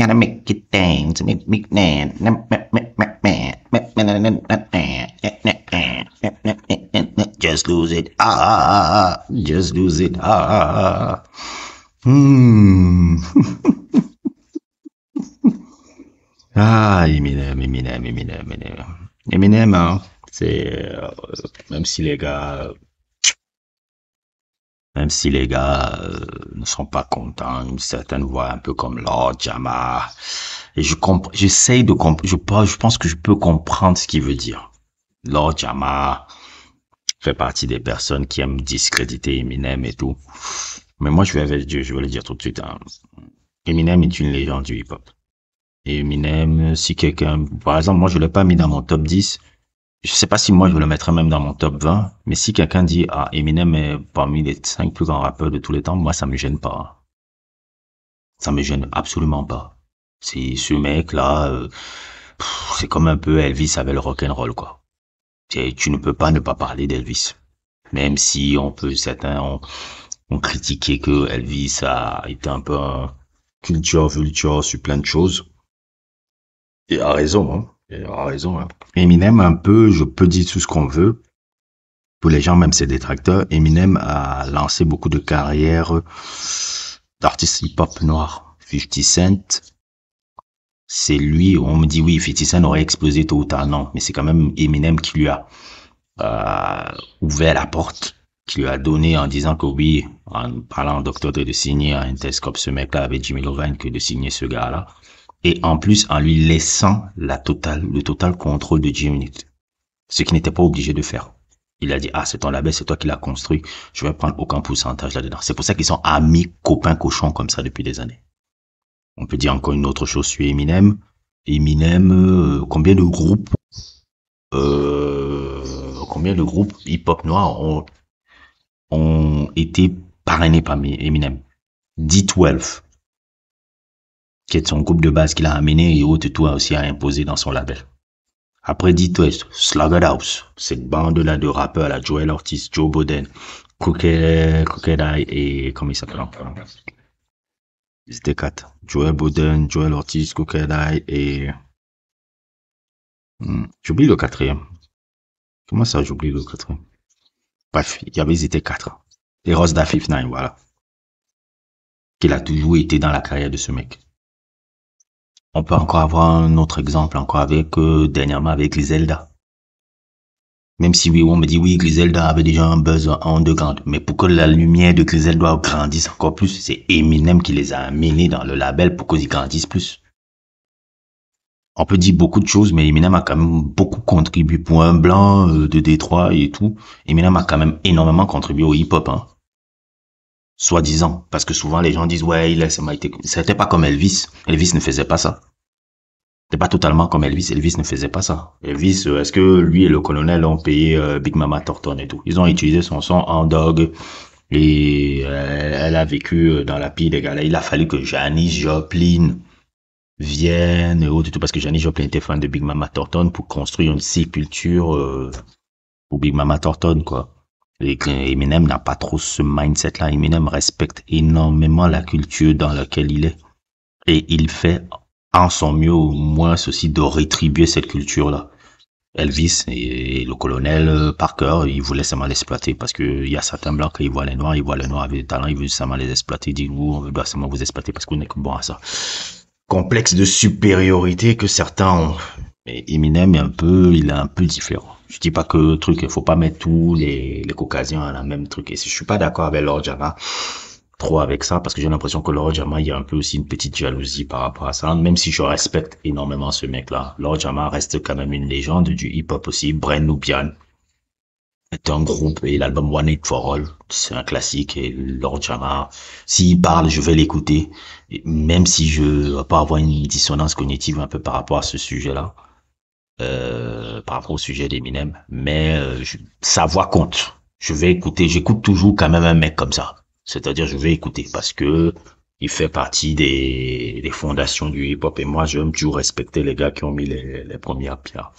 gotta make it dance, make dance. Just lose it, just lose it, Ah, Eminem, hein, c'est, même si les gars ne sont pas contents, une certaine voix un peu comme Lord Jamar, et j'essaye de je pense que je peux comprendre ce qu'il veut dire. Lord Jamar fait partie des personnes qui aiment discréditer Eminem et tout. Mais moi, je vais le dire tout de suite, hein. Eminem est une légende du hip-hop. Eminem, si quelqu'un, par exemple, moi, je l'ai pas mis dans mon top 10. Je sais pas si moi, je le mettrais même dans mon top 20. Mais si quelqu'un dit, ah, Eminem est parmi les 5 plus grands rappeurs de tous les temps, moi, ça me gêne pas. Ça me gêne absolument pas. C'est ce mec-là, c'est comme un peu Elvis avec le rock'n'roll, quoi. Tu ne peux pas ne pas parler d'Elvis. Même si certains ont critiqué que Elvis a été un peu un culture vulture sur plein de choses. Il a raison, hein. Il a raison, hein. Eminem, un peu, je peux dire tout ce qu'on veut. Pour les gens, même ses détracteurs, Eminem a lancé beaucoup de carrières d'artistes hip-hop noirs. 50 Cent, c'est lui, on me dit oui, 50 Cent aurait explosé tôt ou tard, non. Mais c'est quand même Eminem qui lui a ouvert la porte, qui lui a donné en disant que oui, en parlant au Dr. Dre de signer un Interscope ce mec-là avec Jimmy Iovine, que de signer ce gars-là. Et en plus, en lui laissant le total contrôle de G-Unit. Ce qu'il n'était pas obligé de faire. Il a dit, ah, c'est ton label, c'est toi qui l'as construit. Je vais prendre aucun pourcentage là-dedans. C'est pour ça qu'ils sont amis, copains, cochons comme ça depuis des années. On peut dire encore une autre chose sur Eminem. Eminem, combien de groupes hip-hop noirs ont été parrainés par Eminem? D12. Qui est son groupe de base qu'il a amené et autres tout a aussi imposé dans son label. Après D12, Sluggerhouse, cette bande-là de rappeurs, là, Joel Ortiz, Joe Budden, Crooked Eye et, comment il s'appelle encore? Ils étaient 4. Joel Budden, Joel Ortiz, Crooked Eye et, j'oublie le 4e. Comment ça, j'oublie le 4e? Bref, ils étaient 4. Et Ross da 59, voilà. Qu'il a toujours été dans la carrière de ce mec. On peut encore avoir un autre exemple, encore avec, dernièrement avec Griselda. Même si oui, on me dit oui, Griselda avait déjà un buzz en underground. Mais pour que la lumière de Griselda grandisse encore plus, c'est Eminem qui les a amenés dans le label pour qu'ils grandissent plus. On peut dire beaucoup de choses, mais Eminem a quand même beaucoup contribué pour un blanc de Détroit et tout. Eminem a quand même énormément contribué au hip-hop, hein. Soi-disant. Parce que souvent les gens disent, ouais, c'était pas comme Elvis. Elvis ne faisait pas ça. C'était pas totalement comme Elvis. Elvis ne faisait pas ça. Elvis, est-ce que lui et le colonel ont payé Big Mama Thornton et tout? Ils ont utilisé son son en dog. Et elle a vécu dans la pire des gars. Là, il a fallu que Janis Joplin vienne et autres, tout parce que Janis Joplin était fan de Big Mama Thornton pour construire une sépulture pour Big Mama Thornton, quoi. Et Eminem n'a pas trop ce mindset-là. Eminem respecte énormément la culture dans laquelle il est. Et il fait en son mieux au moins ceci de rétribuer cette culture-là. Elvis et le colonel Parker, ils voulaient seulement l'exploiter parce que il y a certains blancs qui voient les noirs avec des talents, ils veulent seulement les exploiter. Ils disent, on doit seulement vous exploiter parce qu'on est bon à ça. Complexe de supériorité que certains ont. Mais Eminem il est un peu différent. Je dis pas que il faut pas mettre tous les caucasiens à la même truc. Et je suis pas d'accord avec Lord Jamar trop avec ça, parce que j'ai l'impression que Lord Jamar, il y a un peu aussi une petite jalousie par rapport à ça, même si je respecte énormément ce mec-là. Lord Jamar reste quand même une légende du hip-hop aussi. Brand Nubian est un groupe et l'album One Hit for All, c'est un classique et Lord Jamar, s'il parle, je vais l'écouter, même si je vais pas avoir une dissonance cognitive un peu par rapport à ce sujet-là. Par rapport au sujet d'Eminem, mais sa voix compte. Je vais écouter, j'écoute toujours quand même un mec comme ça. C'est-à-dire, je vais écouter parce que il fait partie des fondations du hip-hop et moi, j'aime toujours respecter les gars qui ont mis les premières pierres.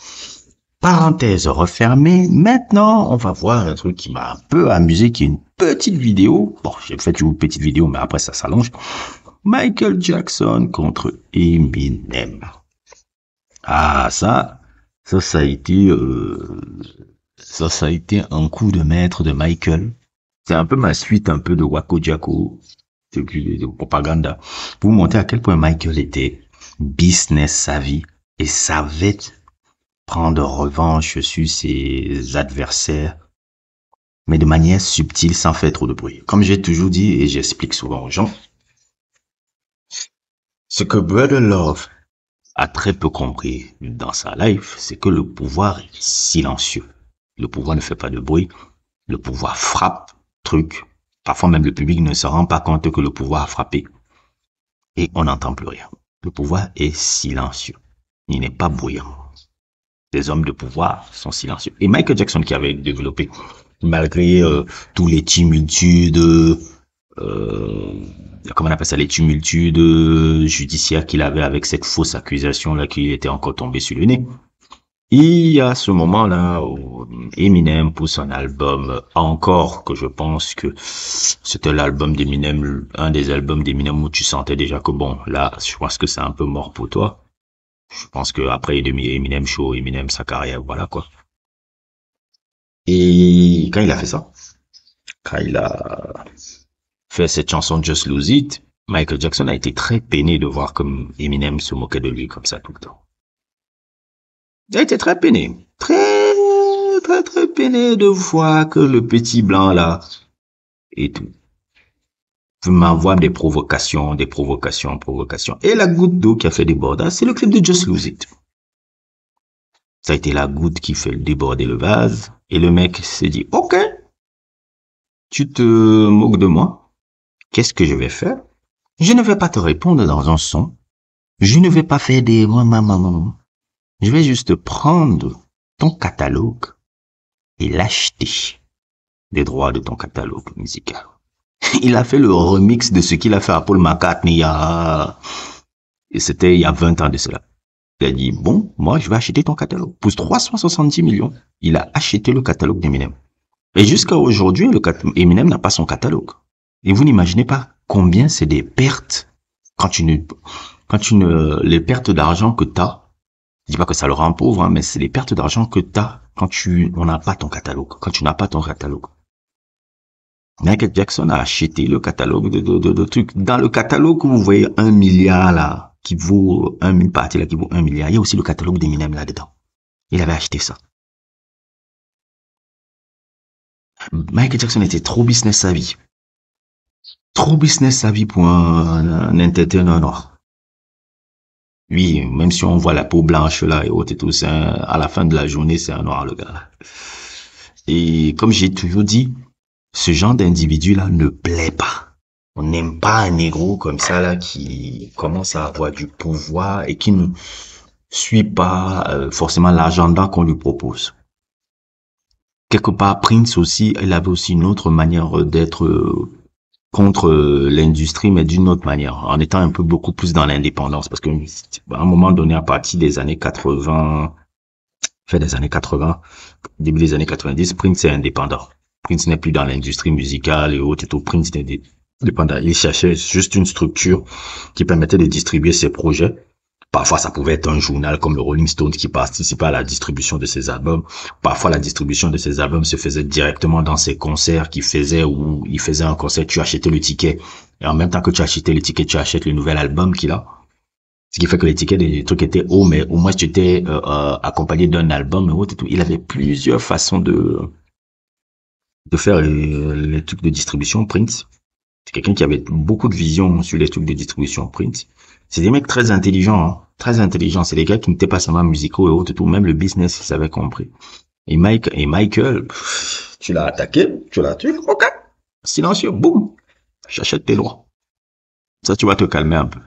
Parenthèse refermée. Maintenant, on va voir un truc qui m'a un peu amusé, qui est une petite vidéo. Bon, j'ai fait une petite vidéo, mais après ça s'allonge. Michael Jackson contre Eminem. Ah, ça a été, ça a été un coup de maître de Michael. C'est un peu ma suite, un peu de Wako Jacko, de propaganda, pour vous montrer à quel point Michael était business savvy et savait prendre revanche sur ses adversaires, mais de manière subtile, sans faire trop de bruit. Comme j'ai toujours dit et j'explique souvent aux gens, ce que Brother Love a très peu compris dans sa life, c'est que le pouvoir est silencieux. Le pouvoir ne fait pas de bruit. Le pouvoir frappe, truc. Parfois même le public ne se rend pas compte que le pouvoir a frappé. Et on n'entend plus rien. Le pouvoir est silencieux. Il n'est pas bruyant. Les hommes de pouvoir sont silencieux. Et Michael Jackson qui avait développé, malgré tous les tumultudes, comment on appelle ça, les tumultudes judiciaires qu'il avait avec cette fausse accusation là qu'il était encore tombé sur le nez. Il y a ce moment-là où Eminem pour son album, encore que je pense que c'était l'album d'Eminem, un des albums d'Eminem où tu sentais déjà que bon, là, je pense que c'est un peu mort pour toi. Je pense que après Eminem Show, Eminem sa carrière, voilà quoi. Et quand il a fait ça, quand il a fait cette chanson Just Lose It, Michael Jackson a été très peiné de voir comme Eminem se moquait de lui comme ça tout le temps. Il a été très peiné. Très peiné de voir que le petit blanc là et tout m'envoie des provocations. Et la goutte d'eau qui a fait déborder, c'est le clip de Just Lose It. Ça a été la goutte qui fait déborder le vase. Et le mec s'est dit, ok, tu te moques de moi. Qu'est-ce que je vais faire? Je ne vais pas te répondre dans un son. Je ne vais pas faire des... Je vais juste prendre ton catalogue et l'acheter, des droits de ton catalogue musical. Il a fait le remix de ce qu'il a fait à Paul McCartney et c'était il y a 20 ans de cela. Il a dit, bon, moi, je vais acheter ton catalogue. Pour 370 millions, il a acheté le catalogue d'Eminem. Et jusqu'à aujourd'hui, Eminem n'a pas son catalogue. Et vous n'imaginez pas combien c'est des pertes les pertes d'argent que t'as. Je dis pas que ça le rend pauvre, hein, mais c'est les pertes d'argent que t'as quand on n'a pas ton catalogue, quand tu n'as pas ton catalogue. Michael Jackson a acheté le catalogue de trucs. Dans le catalogue, vous voyez 1 milliard là, qui vaut une partie là qui vaut 1 milliard. Il y a aussi le catalogue d'Eminem là-dedans. Il avait acheté ça. Michael Jackson était trop business savvy. Trop business savvy pour un entertainer noir. Oui, même si on voit la peau blanche là et autres et tout, à la fin de la journée, c'est un noir le gars. Et comme j'ai toujours dit, ce genre d'individu là ne plaît pas. On n'aime pas un négro comme ça là qui commence à avoir du pouvoir et qui ne suit pas forcément l'agenda qu'on lui propose. Quelque part, Prince aussi, il avait aussi une autre manière d'être contre l'industrie, mais d'une autre manière, en étant un peu beaucoup plus dans l'indépendance, parce que à un moment donné, à partir des années 80, fin des années 80, début des années 90, Prince est indépendant. Prince n'est plus dans l'industrie musicale et autres et tout. Prince est indépendant. Il cherchait juste une structure qui permettait de distribuer ses projets. Parfois, ça pouvait être un journal comme le Rolling Stone qui participait à la distribution de ses albums. Parfois, la distribution de ses albums se faisait directement dans ses concerts qu'il faisait, où il faisait un concert, tu achetais le ticket. Et en même temps que tu achetais le ticket, tu achètes le nouvel album qu'il a. Ce qui fait que les tickets des trucs étaient hauts, mais au moins tu étais accompagné d'un album et autres et tout. Il avait plusieurs façons de faire les trucs de distribution Prince. C'est quelqu'un qui avait beaucoup de vision sur les trucs de distribution Prince. C'est des mecs très intelligents, hein. Très intelligents. C'est des gars qui n'étaient pas seulement musicaux et autres, tout. Même le business, ils avaient compris. Et Michael, tu l'as attaqué, tu l'as tué, ok. Silencieux, boum. J'achète tes droits. Ça, tu vas te calmer un peu.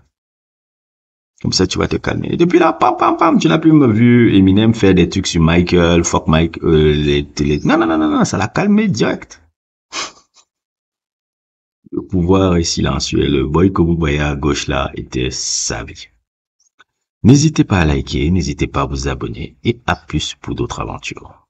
Comme ça, tu vas te calmer. Et depuis là, pam, tu n'as plus vu Eminem faire des trucs sur Michael, fuck Mike, non, ça l'a calmé direct. Le pouvoir est silencieux. Le boy que vous voyez à gauche là était savvy. N'hésitez pas à liker, n'hésitez pas à vous abonner et à plus pour d'autres aventures.